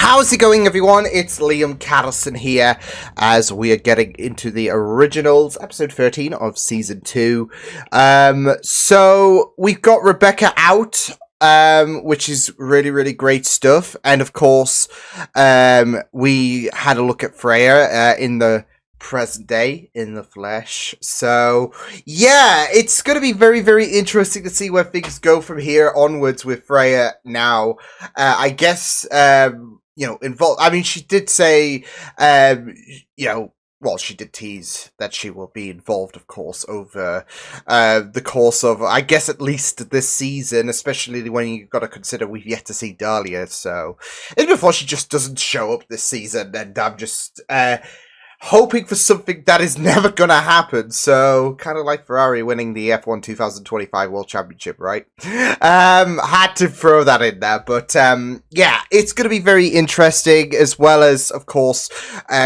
How's it going, everyone? It's Liam Cattleson here, as we are getting into the originals, episode 13 of season 2. So we've got Rebecca out, which is really, really great stuff. And of course, we had a look at Freya in the present day, in the flesh. So yeah, it's going to be very, very interesting to see where things go from here onwards with Freya now. I guess, involved. I mean, she did say, well, she did tease that she will be involved, of course, over the course of, I guess, at least this season, especially when you've got to consider we've yet to see Dahlia. So it's before she just doesn't show up this season, and I'm just hoping for something that is never going to happen. So, kind of like Ferrari winning the F1 2025 World Championship, right? Had to throw that in there. But, yeah, it's going to be very interesting, as well as, of course,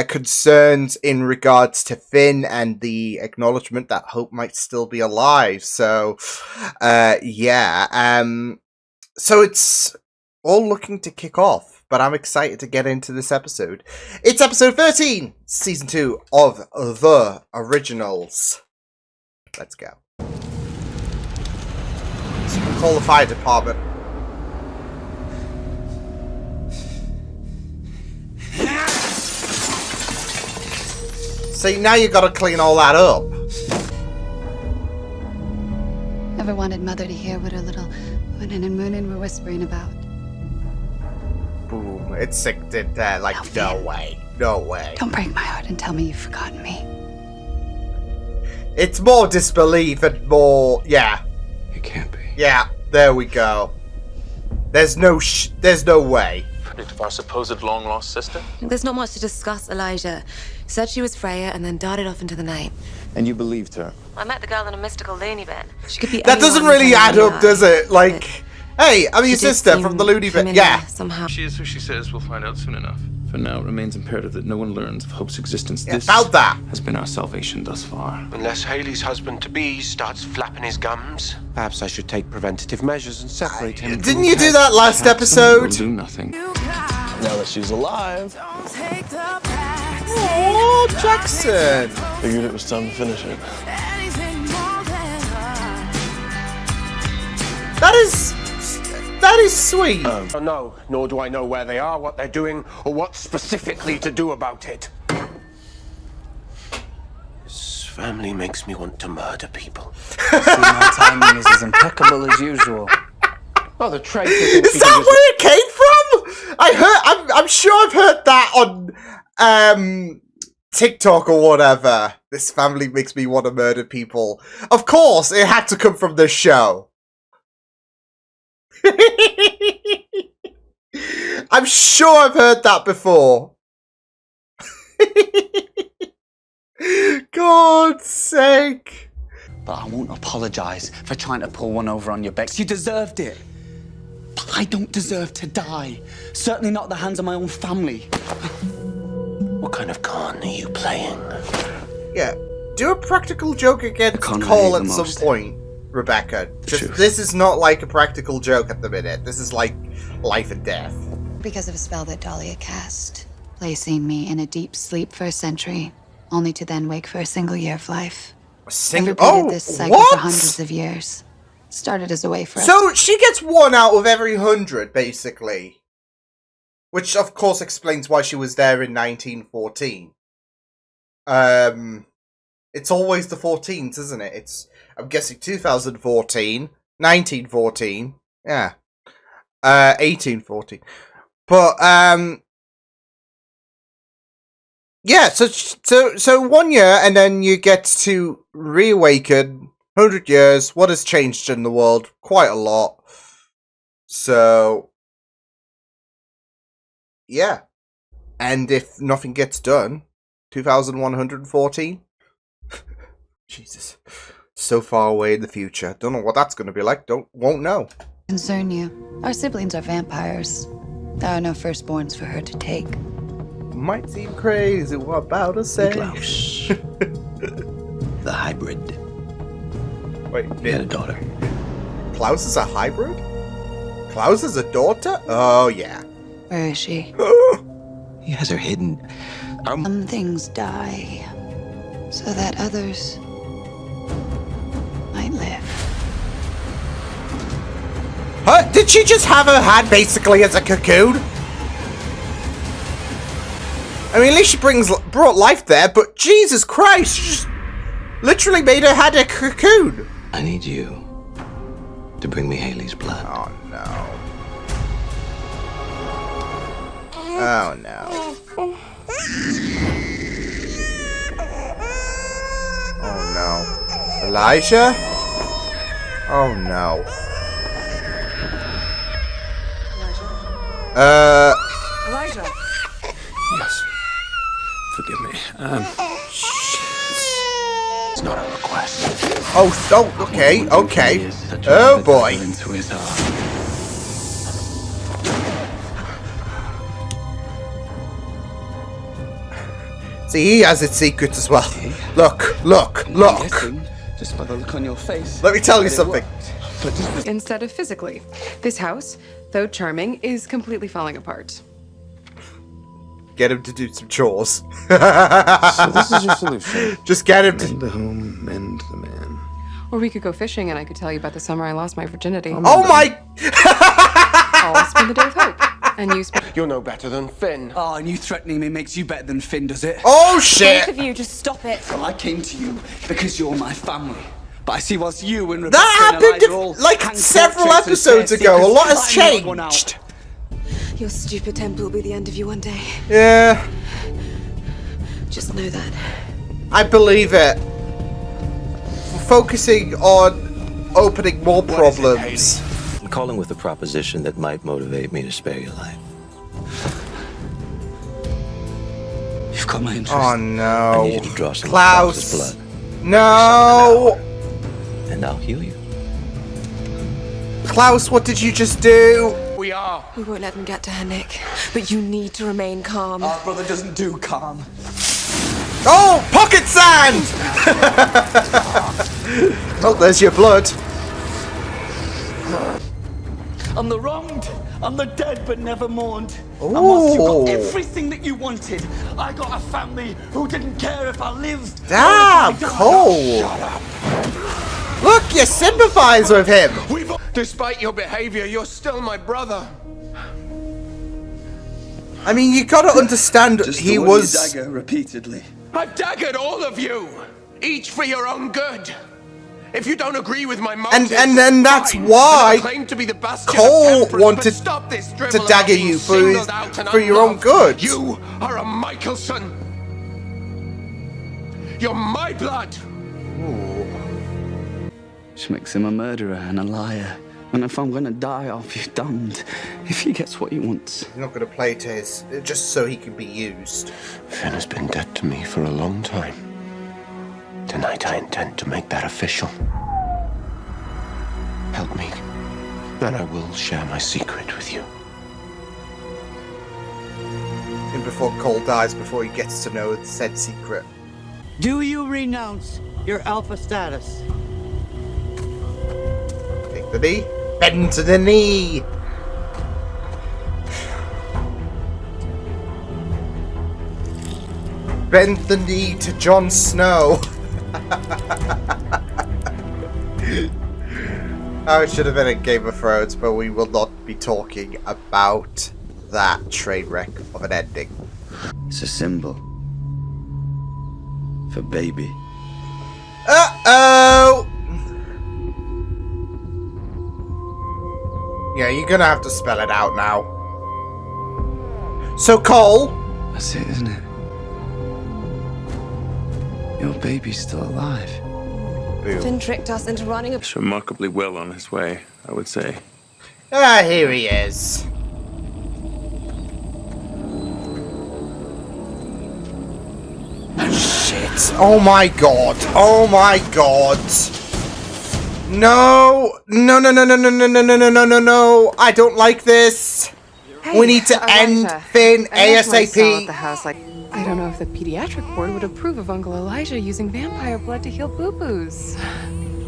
concerns in regards to Finn and the acknowledgement that Hope might still be alive. So, yeah. So it's all looking to kick off. But I'm excited to get into this episode. It's episode 13, season 2 of The Originals. Let's go. So we can call the fire department. See, now you gotta clean all that up. Never wanted Mother to hear what her little Woonin and Moonin were whispering about. Boom, it sicked it there, like, no way, no way. Don't break my heart and tell me you've forgotten me. It's more disbelief and more, yeah. It can't be. Yeah, there we go. There's no way. Of our supposed long-lost sister? There's not much to discuss, Elijah. Said she was Freya and then darted off into the night. And you believed her? I met the girl in a mystical loony bin. She could be That doesn't really add up, does it? Like, hey, I'm your sister from the loony bin. Yeah. Somehow. She is who she says. We'll find out soon enough. For now, it remains imperative that no one learns of Hope's existence. Yeah, this about that has been our salvation thus far. Unless Haley's husband-to-be starts flapping his gums, perhaps I should take preventative measures and separate him. Didn't you do that last episode? We'll do nothing. Now that she's alive. Oh, Jackson. Figured it was time to finish it. That is sweet. No, nor do I know where they are, what they're doing, or what specifically to do about it. This family makes me want to murder people. See, my timing is as impeccable as usual. Oh, the traitor. Is that where it came from? I'm sure I've heard that on TikTok or whatever. This family makes me want to murder people. Of course, it had to come from this show. I'm sure I've heard that before. God's sake. But I won't apologize for trying to pull one over on your Bex. You deserved it. But I don't deserve to die. Certainly not at the hands of my own family. What kind of con are you playing? Yeah, do a practical joke against Cole at some point, Rebecca. This is not like a practical joke at the minute. This is like life and death. Because of a spell that Dahlia cast, placing me in a deep sleep for a century, only to then wake for a single year of life. I repeated this cycle for hundreds of years. Started as a way for us. So she gets 1 out of every 100, basically. Which, of course, explains why she was there in 1914. It's always the 14s, isn't it? It's, I'm guessing, 2014, 1914, yeah, 1814. But, yeah, so 1 year, and then you get to reawaken. 100 years, what has changed in the world? Quite a lot. So, yeah. And if nothing gets done, 2114? Jesus. So far away in the future. Don't know what that's going to be like. Won't know. Concern you. Our siblings are vampires. There are no firstborns for her to take. Might seem crazy what I'm about to say. Klaus. The hybrid. Wait, He had a daughter. Klaus is a hybrid? Klaus is a daughter? Oh, yeah. Where is she? He has her hidden. Some things die so that others might live. Huh? Did she just have her hand basically as a cocoon? I mean, at least she brought life there, but Jesus Christ, she just literally made her hand a cocoon. I need you to bring me Haley's blood. Oh no. Oh no. Oh no. Elijah? Oh no. Elijah. Yes. Forgive me. It's not a request. Oh, okay, okay. Oh boy. Into his heart. See, he has its secrets as well. Look, look, I'm look. guessing, just by the look on your face. Let me tell you that it something. worked. But just Instead of physically, this house, though charming, is completely falling apart. Get him to do some chores. So this is your solution. Just get him to... Mend the home, mend the man. Or we could go fishing and I could tell you about the summer I lost my virginity. Oh my... I'll spend the day with Hope. And you spend... You're no better than Finn. oh, and you threatening me makes you better than Finn, does it? Oh shit! Both of you, just stop it. Well, I came to you because you're my family. But I see whilst you and Rebecca That and happened Elijah all like hang several portraits and share episodes ago. A secrets, lot has I'm not one out. changed. Your stupid temper will be the end of you one day. Yeah, Just know that. I believe it. Focusing on opening more problems. I'm calling with a proposition that might motivate me to spare your life. You've got my interest. Oh I no. need you to draw some of Klaus. Klaus's blood, No. and I'll heal you. Klaus, what did you just do? We are. We won't let them get to her, Nick. But you need to remain calm. Our brother doesn't do calm. Oh, pocket sand! Oh, there's your blood. I'm the wronged. I'm the dead but never mourned. And whilst you Ooh. got everything that you wanted, I got a family who didn't care if I lived. Damn, Cole. Look, you sympathize with him. Despite your behavior, you're still my brother. I mean, you gotta understand, Just he the one you was... dagger repeatedly. I've daggered all of you, each for your own good. If you don't agree with my motives, And then that's fine. why But I claim to be the bastion Cole of temperance, wanted but stop this drivel to about dagger being you for singled out and for your own unloved. good. You are a Michelson. You're my blood. Which makes him a murderer and a liar. And if I'm gonna die, I'll be damned if he gets what he wants. He's not gonna play to his... just so he can be used. Finn has been dead to me for a long time. Tonight I intend to make that official. Help me, and I will share my secret with you. And before Cole dies, before he gets to know said secret. Do you renounce your alpha status? Take the knee. Bend to the knee. Bend the knee to Jon Snow. Oh, it should have been a Game of Thrones, but we will not be talking about that train wreck of an ending. It's a symbol for baby. Uh-oh! Yeah, you're gonna have to spell it out now. So, Cole... That's it, isn't it? Your baby's still alive. Finn tricked us into running a... He's remarkably well on his way, I would say. Ah, here he is. Shit. Oh my god. Oh my god. No. No, no, no, no, no, no, no, no, no, no, no, no. I don't like this. Hey, We need to end Elijah. Finn I left my cell ASAP. at the house, like, I don't know if the pediatric ward would approve of Uncle Elijah using vampire blood to heal boo-boos.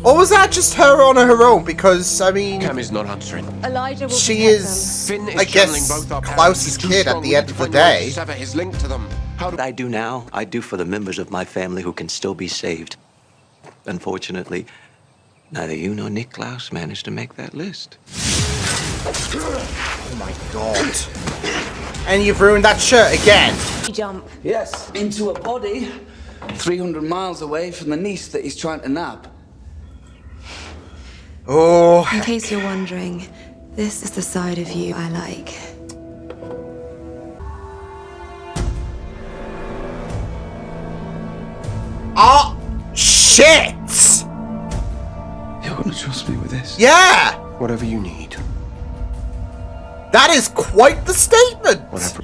Or was that just her on her own? Because, I mean... Cam is not answering. Elijah will She protect is, Finn is I channeling guess, both our parents. Klaus's He's too kid at strong the with end a of the divine right to day. sever his link to them. How do What I do now, I do for the members of my family who can still be saved. Unfortunately, neither you nor Nick Klaus managed to make that list. Oh my god. And you've ruined that shirt again. jump? Yes, into a body 300 miles away from the niece that he's trying to nab. Oh. In case you're wondering, this is the side of you I like. Oh, shit! You're gonna trust me with this? Yeah! whatever you need. That is quite the statement! Whatever.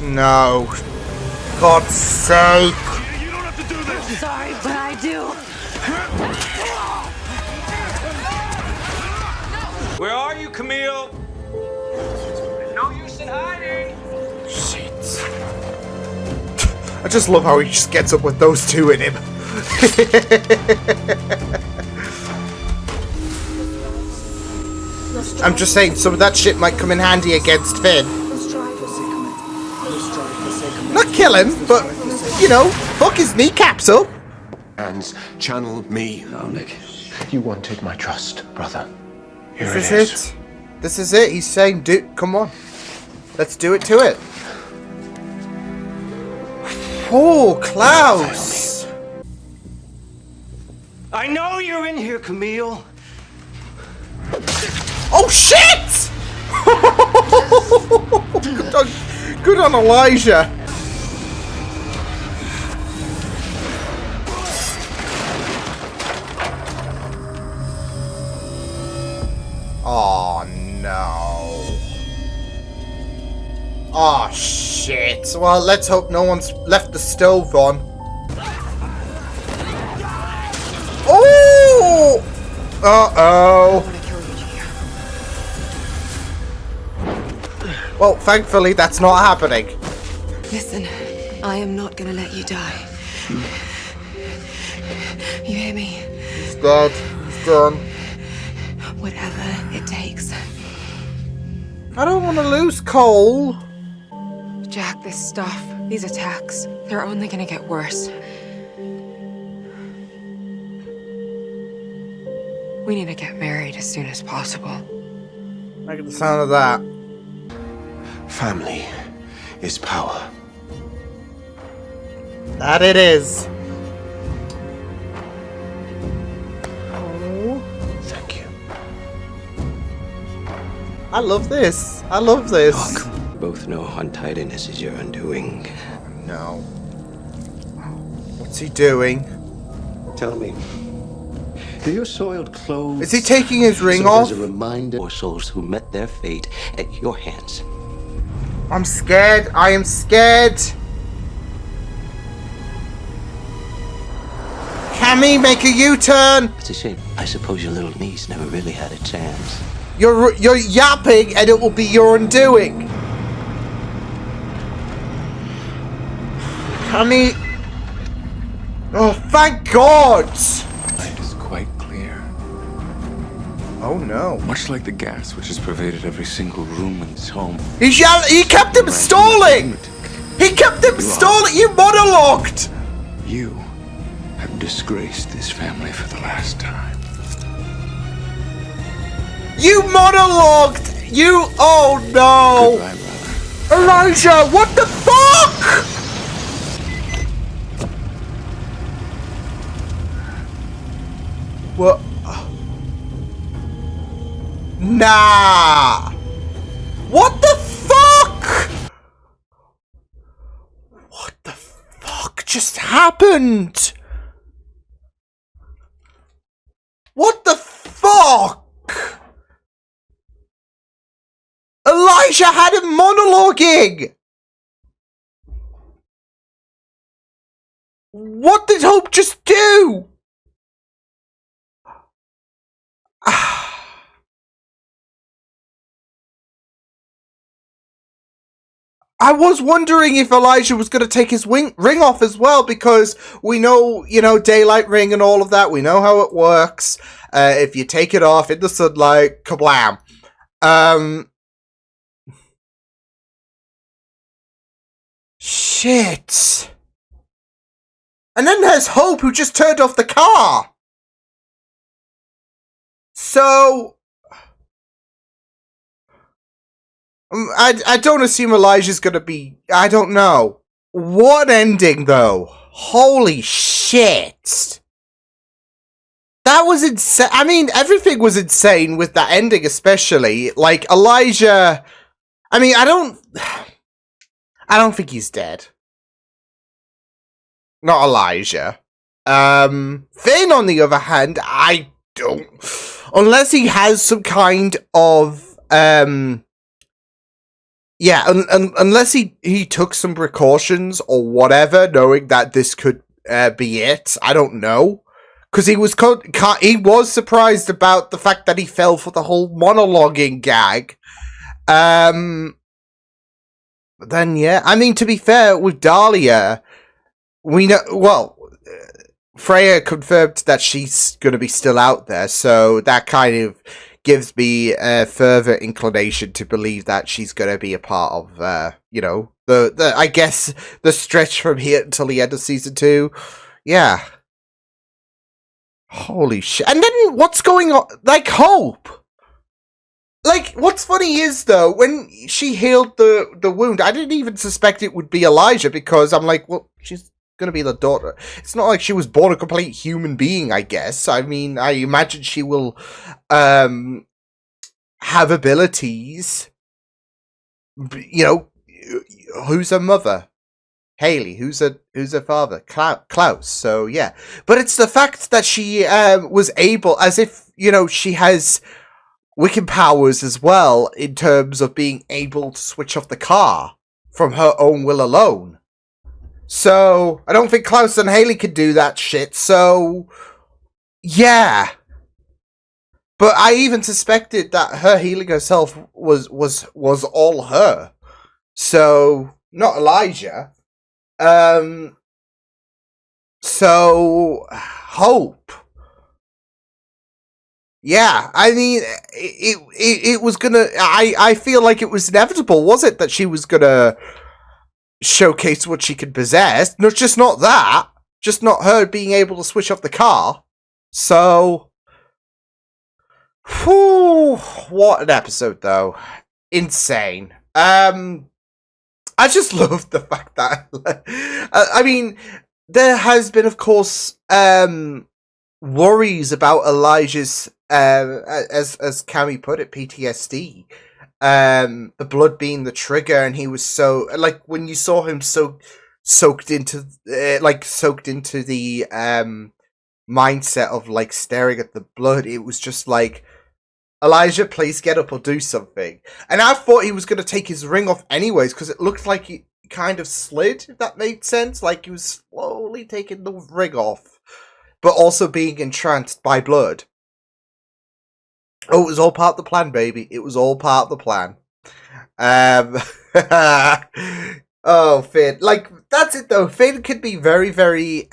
No. God's sake. You don't have to do this! Sorry, but I do. Where are you, Camille? No use in hiding! Shit. I just love how he just gets up with those two in him. I'm just saying, some of that shit might come in handy against Finn. Not kill him, but, you know, fuck his kneecaps up. Hands, channel me. No, Nick. You wanted my trust, brother. Here This it is is. it. This is it. He's saying, come on. Let's do it to it. Oh, Klaus. I know you're in here, Camille. Oh, shit! Good on Elijah. Oh, no. Oh, shit. Well, let's hope no one's left the stove on. Oh! Uh-oh. Well, thankfully, that's not happening. Listen, I am not gonna let you die. You hear me? He's dead. He's done. Whatever it takes. I don't want to lose Cole. Jack, this stuff, these attacks, they're only gonna get worse. We need to get married as soon as possible. I get the sound of that. Family is power. That it is. Thank you. I love this. I love this. We both know untidiness is your undoing. No. What's he doing? Tell me, do your soiled clothes Is he taking his ring serve off? as a reminder for souls who met their fate at your hands? I'm scared. I am scared. Cammy, make a U-turn. It's a shame. I suppose your little niece never really had a chance. You're yapping, and it will be your undoing. Cammy. Oh, thank God. It is quite clear. Oh no. Much like the gas which has pervaded every single room in this home. He kept him stalling. He kept him stalling. You monologued. You have disgraced this family for the last time. You monologued. You. Oh no. Goodbye, brother. Elijah, what the fuck? What? Nah. What the fuck? What the fuck just happened? What the fuck? Elijah had him monologuing. What did Hope just do? I was wondering if Elijah was going to take his ring off as well, because we know, daylight ring and all of that. We know how it works. If you take it off in the sunlight, kablam. Shit. And then there's Hope, who just turned off the car. So, I don't assume Elijah's gonna be... I don't know. What ending, though? Holy shit. That was insane. I mean, everything was insane with that ending, especially. Like, Elijah... I mean, I don't think he's dead. Not Elijah. Finn, on the other hand, I don't... Unless he has some kind of... Yeah, unless he took some precautions or whatever, knowing that this could be it. I don't know. Because he was surprised about the fact that he fell for the whole monologuing gag. But then, yeah. I mean, to be fair, with Dahlia, we know... Well, Freya confirmed that she's going to be still out there, so that kind of gives me a further inclination to believe that she's going to be a part of, I guess, the stretch from here until the end of season 2. Yeah. Holy shit. And then what's going on? Like, Hope. Like, what's funny is, though, when she healed the wound, I didn't even suspect it would be Elijah, because I'm like, well, she's going to be the daughter. It's not like she was born a complete human being, I guess. I mean, I imagine she will have abilities. Who's her mother? Haley. Who's her father? Klaus. So, yeah. But it's the fact that she was able, as if, she has Wiccan powers as well, in terms of being able to switch off the car from her own will alone. So, I don't think Klaus and Haley could do that shit, so... Yeah. But I even suspected that her healing herself was all her. So, not Elijah. So, Hope. Yeah, I mean, it was gonna... I feel like it was inevitable, was it, that she was gonna showcase what she could possess? No, just not that. Just not her being able to switch off the car. So... Whew, what an episode, though. Insane. I just love the fact that... I mean, there has been, of course, worries about Elijah's, as Cammy put it, PTSD. The blood being the trigger, and he was so... Like, when you saw him so soaked into the mindset of, like, staring at the blood, it was just like... Elijah, please get up or do something. And I thought he was going to take his ring off anyways, because it looked like he kind of slid, if that made sense. Like he was slowly taking the ring off, but also being entranced by blood. Oh, it was all part of the plan, baby. It was all part of the plan. Oh, Finn. Like, that's it, though. Finn could be very, very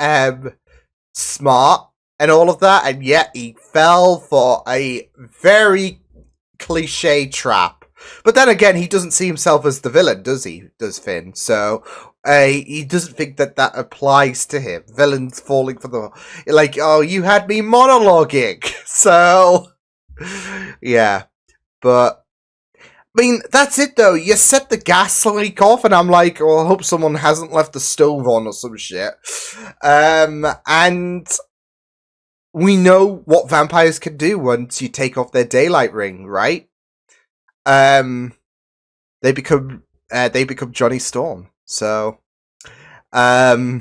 smart and all of that, and yet he fell for a very cliche trap. But then again, he doesn't see himself as the villain, does he? Does Finn? So he doesn't think that applies to him. Villains falling for the... Like, oh, you had me monologuing. So, yeah. But, I mean, that's it, though. You set the gas leak off, and I'm like, oh, I hope someone hasn't left the stove on or some shit. And... we know what vampires can do once you take off their daylight ring, right? They become Johnny Storm. So, oh,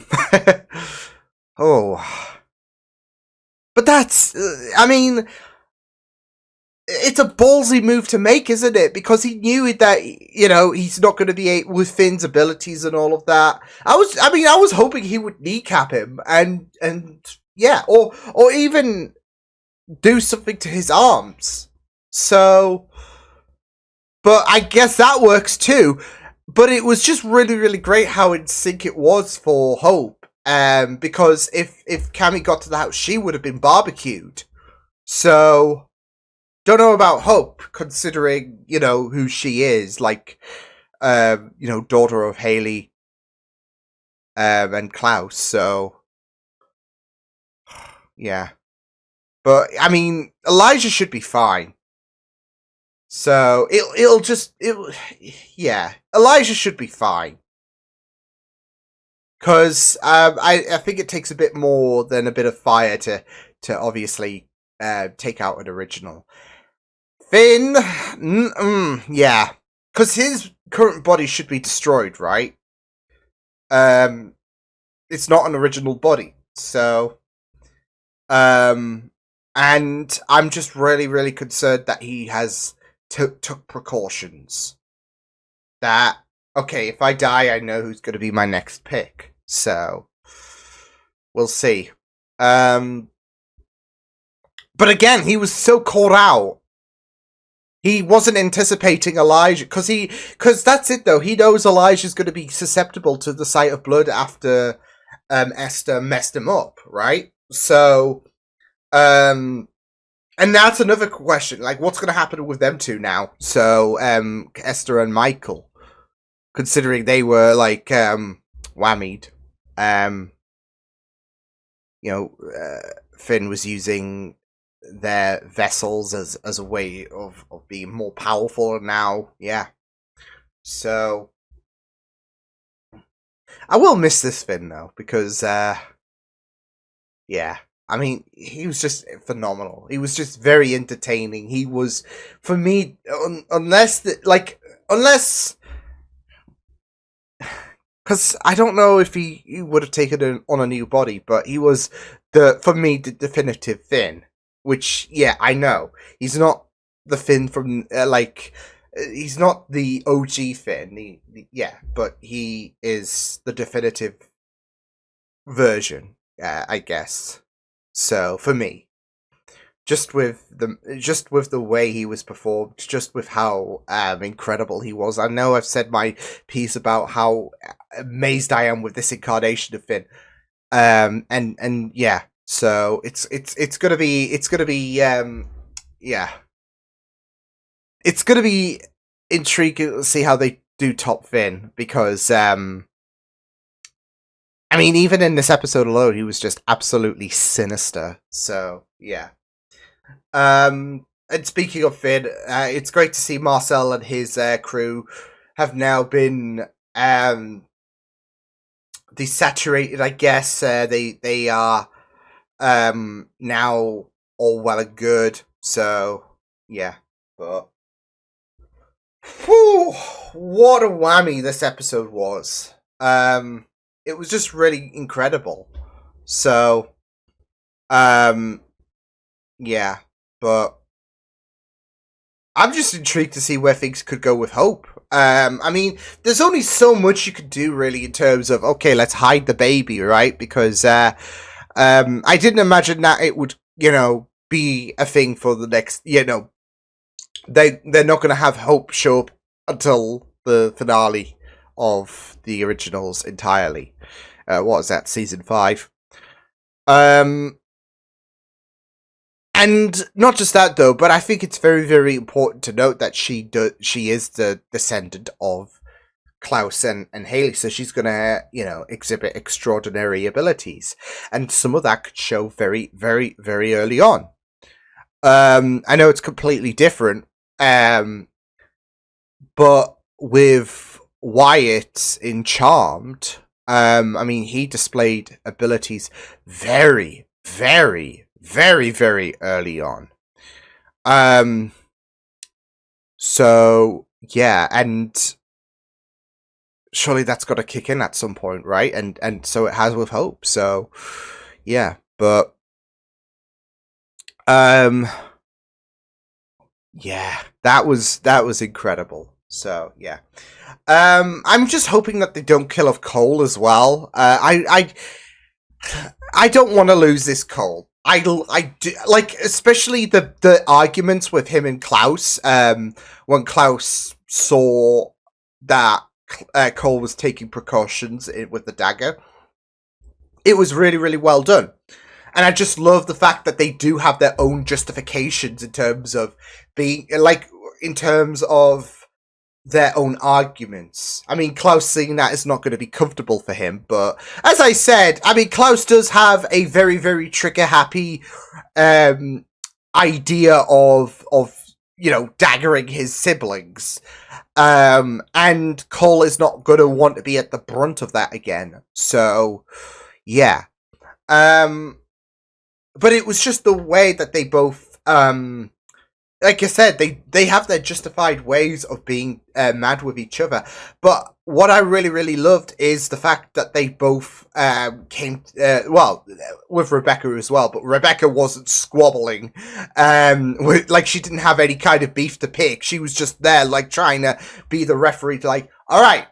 but that's, I mean, it's a ballsy move to make, isn't it? Because he knew that, you know, he's not going to be with Finn's abilities and all of that. I was hoping he would kneecap him and yeah, or even do something to his arms. So, but I guess that works too. but it was just really, really great how in sync it was for Hope. Because if Cammy got to the house, she would have been barbecued. So, don't know about Hope, considering, you know, who she is. Like, you know, daughter of Haley and Klaus. So, yeah. But, I mean, Elijah should be fine. So, yeah. Elijah should be fine. Because I think it takes a bit more than a bit of fire to obviously take out an original. Finn, yeah. Because his current body should be destroyed, right? It's not an original body. So, and I'm just really, really concerned that he has took precautions. That, okay, if I die, I know who's going to be my next pick. So, we'll see. But again, he was so caught out. He wasn't anticipating Elijah, because that's it though. He knows Elijah's going to be susceptible to the sight of blood after Esther messed him up, right? So, and that's another question. Like, what's going to happen with them two now? So, Esther and Michael, considering they were like whammied. You know, Finn was using their vessels as a way of being more powerful, and now, yeah. So, I will miss this Finn though, because yeah. I mean, he was just phenomenal. He was just very entertaining. He was, for me, unless, because I don't know if he would have taken it on a new body, but he was, for me, the definitive Finn. Which, yeah, I know. He's not the Finn from, he's not the OG Finn. Yeah, but he is the definitive version, I guess. So, for me, just with the way he was performed, just with how incredible he was. I know I've said my piece about how amazed I am with this incarnation of Finn, and yeah. So it's gonna be yeah. It's gonna be intriguing to see how they do top Finn, because I mean, even in this episode alone, he was just absolutely sinister. So, yeah. And speaking of Finn, it's great to see Marcel and his crew have now been desaturated, I guess. They are now all well and good. So, yeah. But, whew, what a whammy this episode was. It was just really incredible. So, yeah, but I'm just intrigued to see where things could go with Hope. I mean, there's only so much you could do really in terms of, okay, let's hide the baby, right? Because, I didn't imagine that it would, be a thing for the next, they're not going to have Hope show up until the finale of the originals entirely. What was that? Season 5. And not just that though, but I think it's very, very important to note that she is the descendant of Klaus and Haley, so she's gonna, exhibit extraordinary abilities, and some of that could show very, very, very early on. I know it's completely different, but with Wyatt in Charmed, I mean, he displayed abilities very, very, very, very early on. So, yeah, and surely that's got to kick in at some point, right? And so it has with Hope. So, yeah, but yeah, that was incredible. So, yeah. I'm just hoping that they don't kill off Cole as well. I don't want to lose this Cole. I do, like, especially the arguments with him and Klaus. When Klaus saw that Cole was taking precautions with the dagger. It was really, really well done. And I just love the fact that they do have their own justifications in terms of being, like, in terms of their own arguments. I mean, Klaus seeing that is not going to be comfortable for him, but as I said, I mean, Klaus does have a very, very trigger-happy idea of daggering his siblings. And Cole is not going to want to be at the brunt of that again. So, yeah. But it was just the way that they both, like I said, they have their justified ways of being mad with each other. But what I really, really loved is the fact that they both came, with Rebecca as well, but Rebecca wasn't squabbling. Like, she didn't have any kind of beef to pick. She was just there, like, trying to be the referee, like, all right,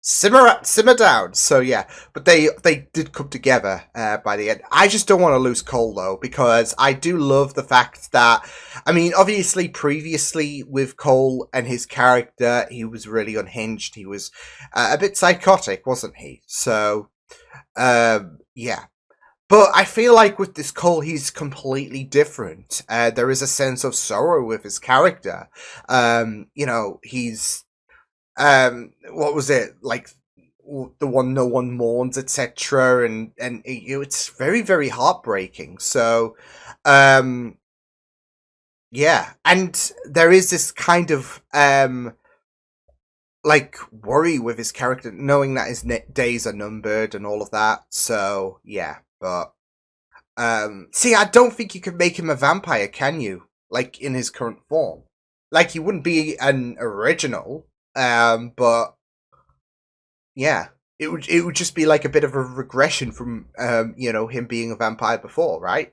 simmer down. So yeah, but they did come together by the end. I just don't want to lose Cole though, because I do love the fact that, I mean, obviously previously with Cole and his character, he was really unhinged. He was a bit psychotic, wasn't he? So yeah. But I feel like with this Cole, he's completely different. There is a sense of sorrow with his character. He's what was it, like, the one no one mourns, etc., and it's very, very heartbreaking. So yeah, and there is this kind of like worry with his character, knowing that his days are numbered and all of that. So yeah, but see, I don't think you could make him a vampire, can you? Like, in his current form, like, he wouldn't be an original. But yeah, it would just be like a bit of a regression from him being a vampire before, right?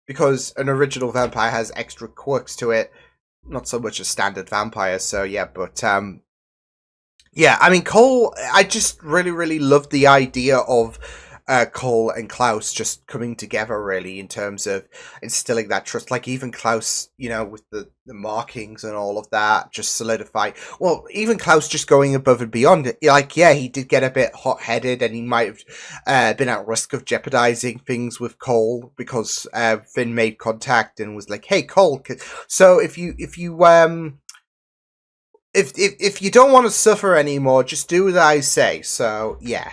Because an original vampire has extra quirks to it, not so much a standard vampire. So yeah, but yeah, I mean, Cole, I just really, really loved the idea of Cole and Klaus just coming together, really, in terms of instilling that trust. Like, even Klaus, with the markings and all of that, just solidify. Well, even Klaus just going above and beyond it. Like, yeah, he did get a bit hot-headed, and he might have been at risk of jeopardizing things with Cole, because Finn made contact and was like, "Hey, Cole, so if you don't want to suffer anymore, just do what I say." So yeah.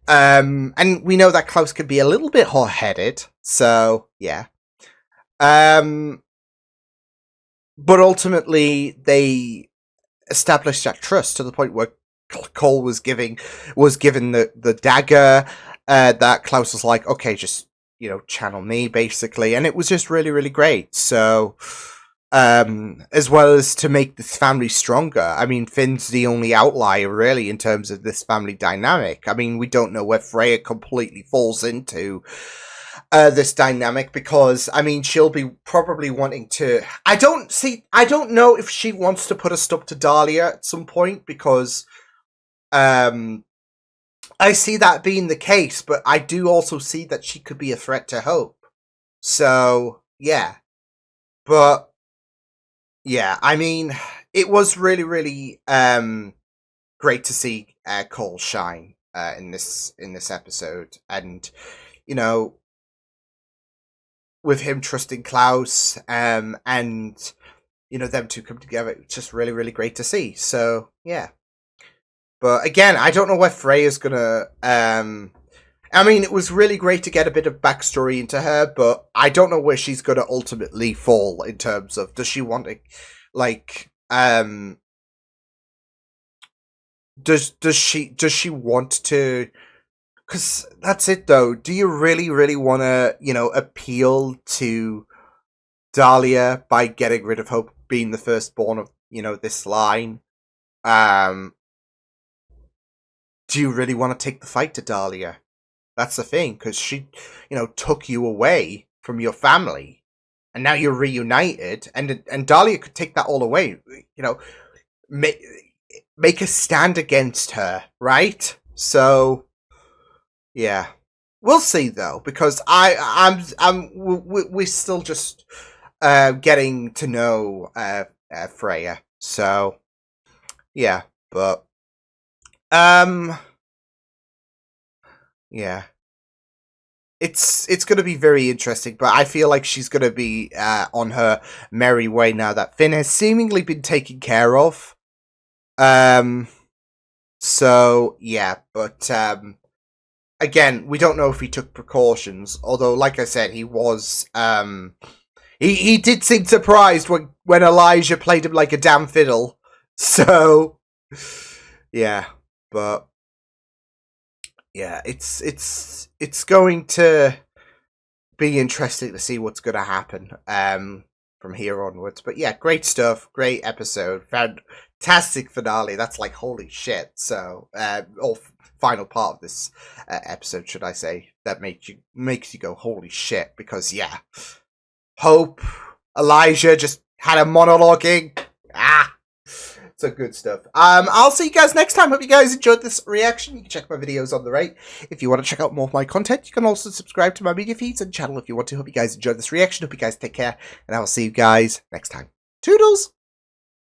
And we know that Klaus can be a little bit hot-headed, so yeah. But ultimately, they established that trust to the point where Cole was given the dagger. That Klaus was like, okay, just channel me, basically, and it was just really, really great. So. As well as to make this family stronger. I mean, Finn's the only outlier, really, in terms of this family dynamic. I mean, we don't know where Freya completely falls into this dynamic, because, I mean, she'll be probably wanting to... I don't know if she wants to put a stop to Dahlia at some point, because I see that being the case, but I do also see that she could be a threat to Hope. So, yeah. But... yeah, I mean, it was really, really great to see Cole shine in this episode, and with him trusting Klaus, and them two come together, it's just really, really great to see. So yeah, but again, I don't know where Freya's gonna. I mean, it was really great to get a bit of backstory into her, but I don't know where she's going to ultimately fall in terms of, does she want to, like, does she want to, because that's it though, do you really, really want to, appeal to Dahlia by getting rid of Hope being the firstborn of, this line? Do you really want to take the fight to Dahlia? That's the thing, because she, took you away from your family, and now you're reunited, and Dahlia could take that all away, make a stand against her, right? So, yeah, we'll see though, because we're still just getting to know Freya, so yeah, but yeah. It's going to be very interesting, but I feel like she's going to be on her merry way now that Finn has seemingly been taken care of. So, yeah, but again, we don't know if he took precautions, although, like I said, he was, he did seem surprised when Elijah played him like a damn fiddle. So, yeah, but yeah, it's going to be interesting to see what's going to happen from here onwards. But yeah, great stuff, great episode, fantastic finale. That's like holy shit. So, or final part of this episode, should I say, that makes you go holy shit, because yeah, Hope, Elijah just had a monologuing. So good stuff. I'll see you guys next time. Hope you guys enjoyed this reaction. You can check my videos on the right. If you want to check out more of my content, you can also subscribe to my media feeds and channel if you want to. Hope you guys enjoyed this reaction. Hope you guys take care, and I will see you guys next time. Toodles!